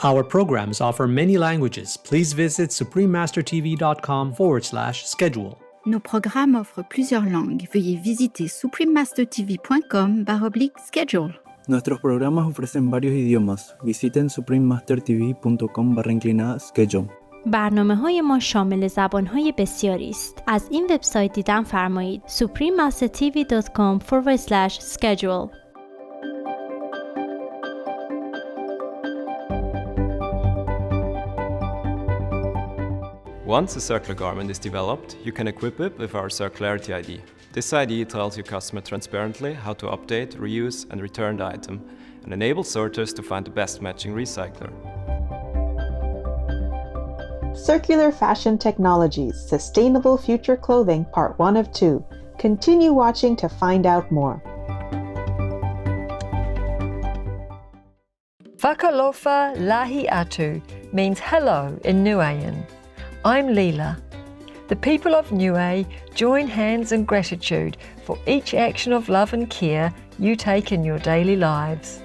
Our programs offer many languages. Please visit suprememastertv.com/schedule. Nos programmes offrent plusieurs langues. Veuillez visiter suprememastertv.com/schedule. Nuestros programas ofrecen varios idiomas. Visiten suprememastertv.com/schedule. برنامه‌های ما شامل زبان‌های بسیاری است. از این وبسایت دیدن فرمایید suprememastertv.com/schedule. Once a circular garment is developed, you can equip it with our Circularity ID. This ID tells your customer transparently how to update, reuse, and return the item, and enables sorters to find the best matching recycler. Circular Fashion Technologies, Sustainable Future Clothing, Part 1 of 2. Continue watching to find out more. Whakalofa lahi atu means hello in Nuaean. I'm Leela. The people of Niue join hands in gratitude for each action of love and care you take in your daily lives.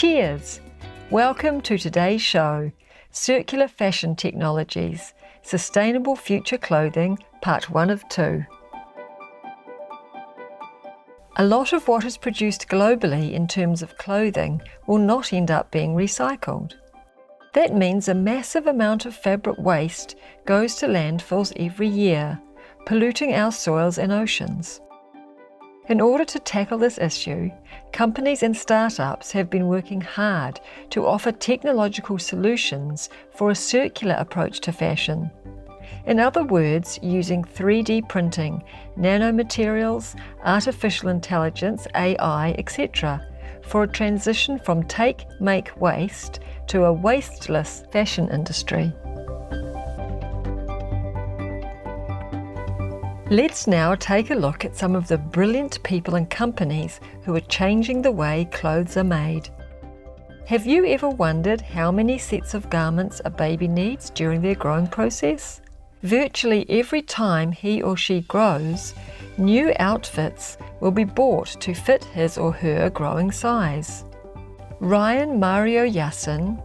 Cheers! Welcome to today's show, Circular Fashion Technologies, Sustainable Future Clothing, Part 1 of 2. A lot of what is produced globally in terms of clothing will not end up being recycled. That means a massive amount of fabric waste goes to landfills every year, polluting our soils and oceans. In order to tackle this issue, companies and startups have been working hard to offer technological solutions for a circular approach to fashion. In other words, using 3D printing, nanomaterials, artificial intelligence, AI, etc., for a transition from take, make, waste to a wasteless fashion industry. Let's now take a look at some of the brilliant people and companies who are changing the way clothes are made. Have you ever wondered how many sets of garments a baby needs during their growing process? Virtually every time he or she grows, new outfits will be bought to fit his or her growing size. Ryan Mario Yassin,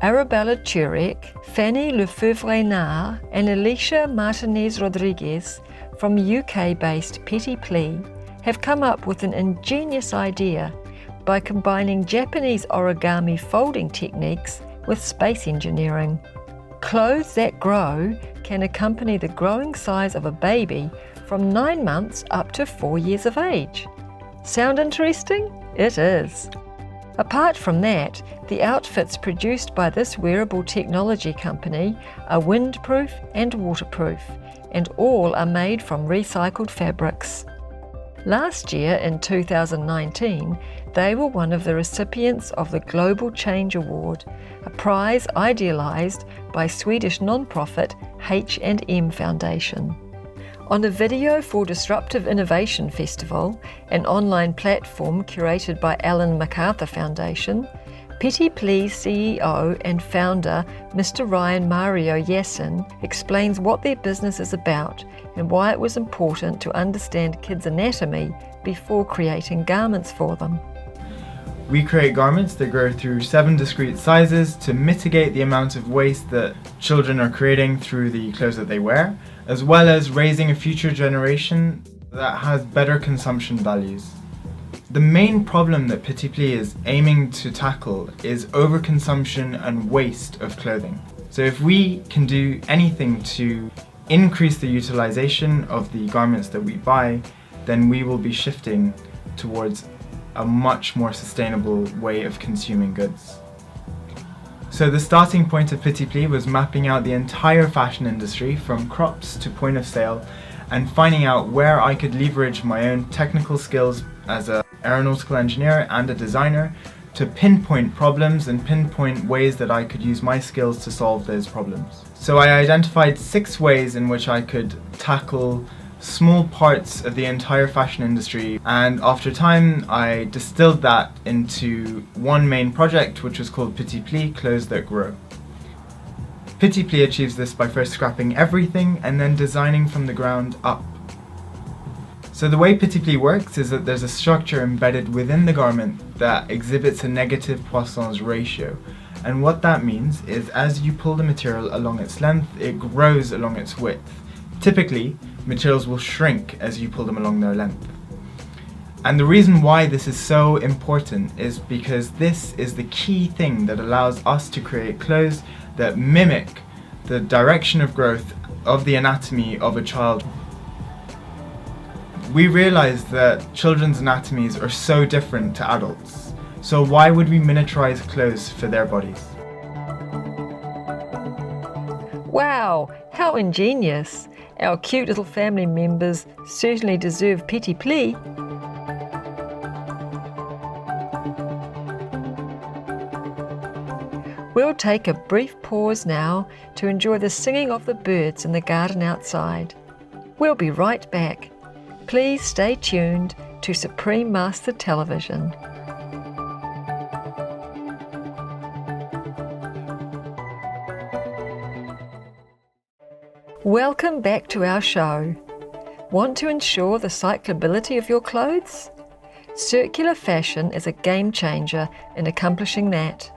Arabella Turek, Fanny Lefevre-Nard and Alicia Martinez Rodriguez from UK-based Petit Pli have come up with an ingenious idea by combining Japanese origami folding techniques with space engineering. Clothes that grow can accompany the growing size of a baby from 9 months up to 4 years of age. Sound interesting? It is. Apart from that, the outfits produced by this wearable technology company are windproof and waterproof, and all are made from recycled fabrics. Last year, in 2019, they were one of the recipients of the Global Change Award, a prize idealised by Swedish non-profit H&M Foundation. On a Video for Disruptive Innovation Festival, an online platform curated by Ellen MacArthur Foundation, Petit Pli's CEO and founder, Mr. Ryan Mario Yassin, explains what their business is about and why it was important to understand kids' anatomy before creating garments for them. We create garments that grow through 7 discrete sizes to mitigate the amount of waste that children are creating through the clothes that they wear, as well as raising a future generation that has better consumption values. The main problem that Petit Pli is aiming to tackle is overconsumption and waste of clothing. So if we can do anything to increase the utilization of the garments that we buy, then we will be shifting towards a much more sustainable way of consuming goods. So the starting point of Petit Pli was mapping out the entire fashion industry from crops to point of sale and finding out where I could leverage my own technical skills as an aeronautical engineer and a designer to pinpoint problems and pinpoint ways that I could use my skills to solve those problems. So I identified 6 ways in which I could tackle small parts of the entire fashion industry, and after time I distilled that into one main project, which was called Petit Pli, Clothes That Grow. Petit Pli achieves this by first scrapping everything and then designing from the ground up. So the way Petit Pli works is that there's a structure embedded within the garment that exhibits a negative Poisson's ratio. And what that means is as you pull the material along its length, it grows along its width. Typically, materials will shrink as you pull them along their length. And the reason why this is so important is because this is the key thing that allows us to create clothes that mimic the direction of growth of the anatomy of a child. We realize that children's anatomies are so different to adults, so why would we miniaturize clothes for their bodies? Wow, how ingenious! Our cute little family members certainly deserve Petit Pli. We'll take a brief pause now to enjoy the singing of the birds in the garden outside. We'll be right back. Please stay tuned to Supreme Master Television. Welcome back to our show. Want to ensure the cyclability of your clothes? Circular Fashion is a game changer in accomplishing that.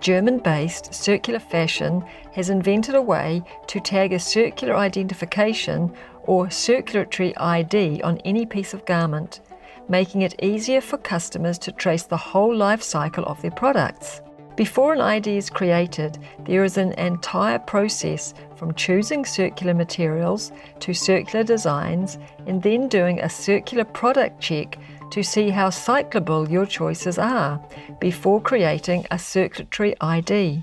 German-based Circular Fashion has invented a way to tag a circular identification or circulatory ID on any piece of garment, making it easier for customers to trace the whole life cycle of their products. Before an ID is created, there is an entire process from choosing circular materials to circular designs and then doing a circular product check to see how cyclable your choices are before creating a circulatory ID.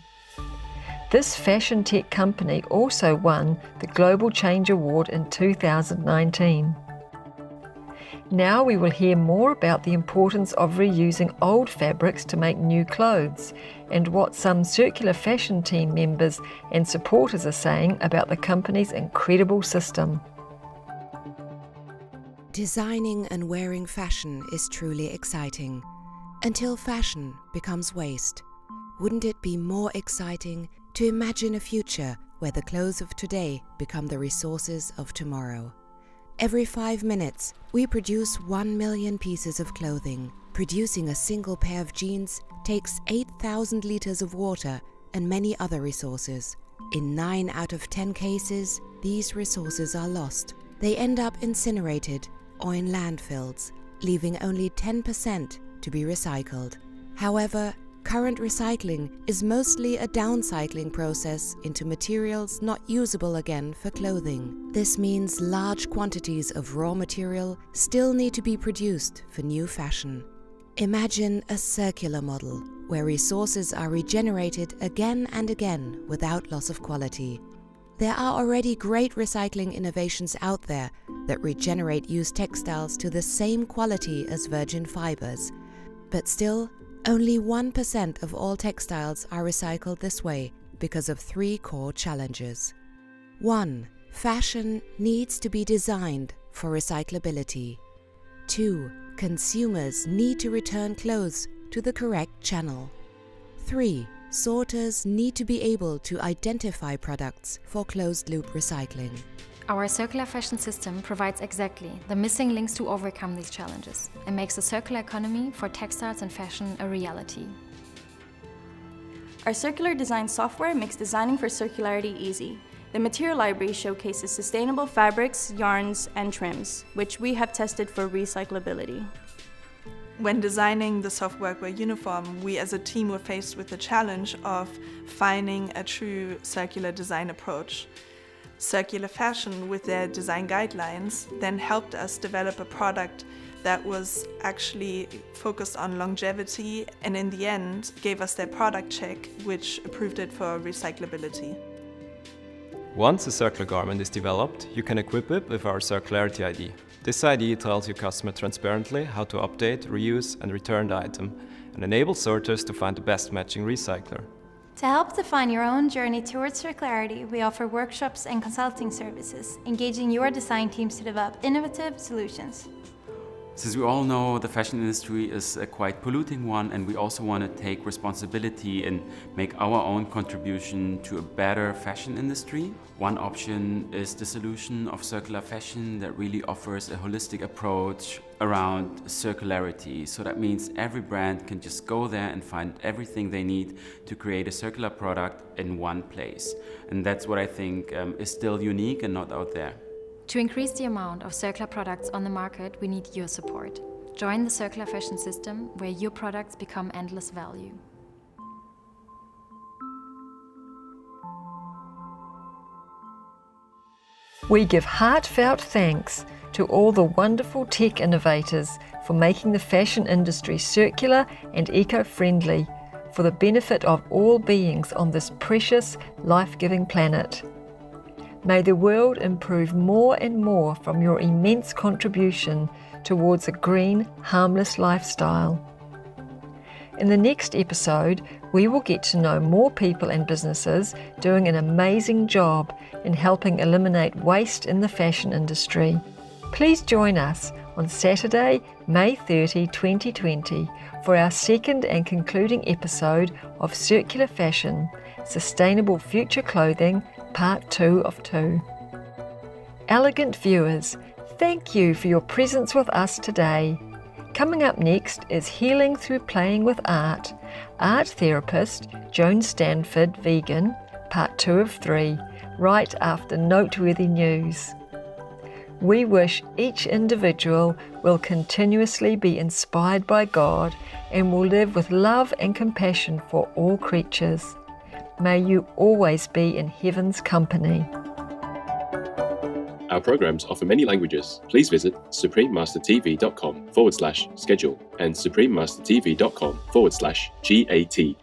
This fashion tech company also won the Global Change Award in 2019. Now we will hear more about the importance of reusing old fabrics to make new clothes and what some Circular Fashion team members and supporters are saying about the company's incredible system. Designing and wearing fashion is truly exciting. Until fashion becomes waste. Wouldn't it be more exciting to imagine a future where the clothes of today become the resources of tomorrow? Every 5 minutes, we produce 1 million pieces of clothing. Producing a single pair of jeans takes 8,000 liters of water and many other resources. In 9 out of 10 cases, these resources are lost. They end up incinerated or in landfills, leaving only 10% to be recycled. However, current recycling is mostly a downcycling process into materials not usable again for clothing. This means large quantities of raw material still need to be produced for new fashion. Imagine a circular model where resources are regenerated again and again without loss of quality. There are already great recycling innovations out there that regenerate used textiles to the same quality as virgin fibers, but still, only 1% of all textiles are recycled this way because of 3 core challenges. 1. Fashion needs to be designed for recyclability. 2. Consumers need to return clothes to the correct channel. 3. Sorters need to be able to identify products for closed-loop recycling. Our circular fashion system provides exactly the missing links to overcome these challenges and makes the circular economy for textiles and fashion a reality. Our circular design software makes designing for circularity easy. The material library showcases sustainable fabrics, yarns, and trims, which we have tested for recyclability. When designing the soft workwear uniform, we as a team were faced with the challenge of finding a true circular design approach. Circular Fashion, with their design guidelines, then helped us develop a product that was actually focused on longevity and in the end gave us their product check, which approved it for recyclability. Once a circular garment is developed, you can equip it with our Circularity ID. This ID tells your customer transparently how to update, reuse and return the item and enables sorters to find the best matching recycler. To help define your own journey towards circularity, we offer workshops and consulting services, engaging your design teams to develop innovative solutions. Since we all know the fashion industry is a quite polluting one, and we also want to take responsibility and make our own contribution to a better fashion industry, one option is the solution of circular fashion that really offers a holistic approach around circularity. So that means every brand can just go there and find everything they need to create a circular product in one place. And that's what I think is still unique and not out there. To increase the amount of circular products on the market, we need your support. Join the circular fashion system, where your products become endless value. We give heartfelt thanks to all the wonderful tech innovators for making the fashion industry circular and eco-friendly for the benefit of all beings on this precious, life-giving planet. May the world improve more and more from your immense contribution towards a green, harmless lifestyle. In the next episode, we will get to know more people and businesses doing an amazing job in helping eliminate waste in the fashion industry. Please join us on Saturday, May 30, 2020 for our second and concluding episode of Circular Fashion, Sustainable Future Clothing, Part 2 of 2. Elegant viewers, thank you for your presence with us today. Coming up next is Healing Through Playing with Art. Art therapist Joan Stanford, vegan, Part 2 of 3, right after noteworthy news. We wish each individual will continuously be inspired by God and will live with love and compassion for all creatures. May you always be in heaven's company. Our programs offer many languages. Please visit suprememastertv.com/schedule and suprememastertv.com/GAT.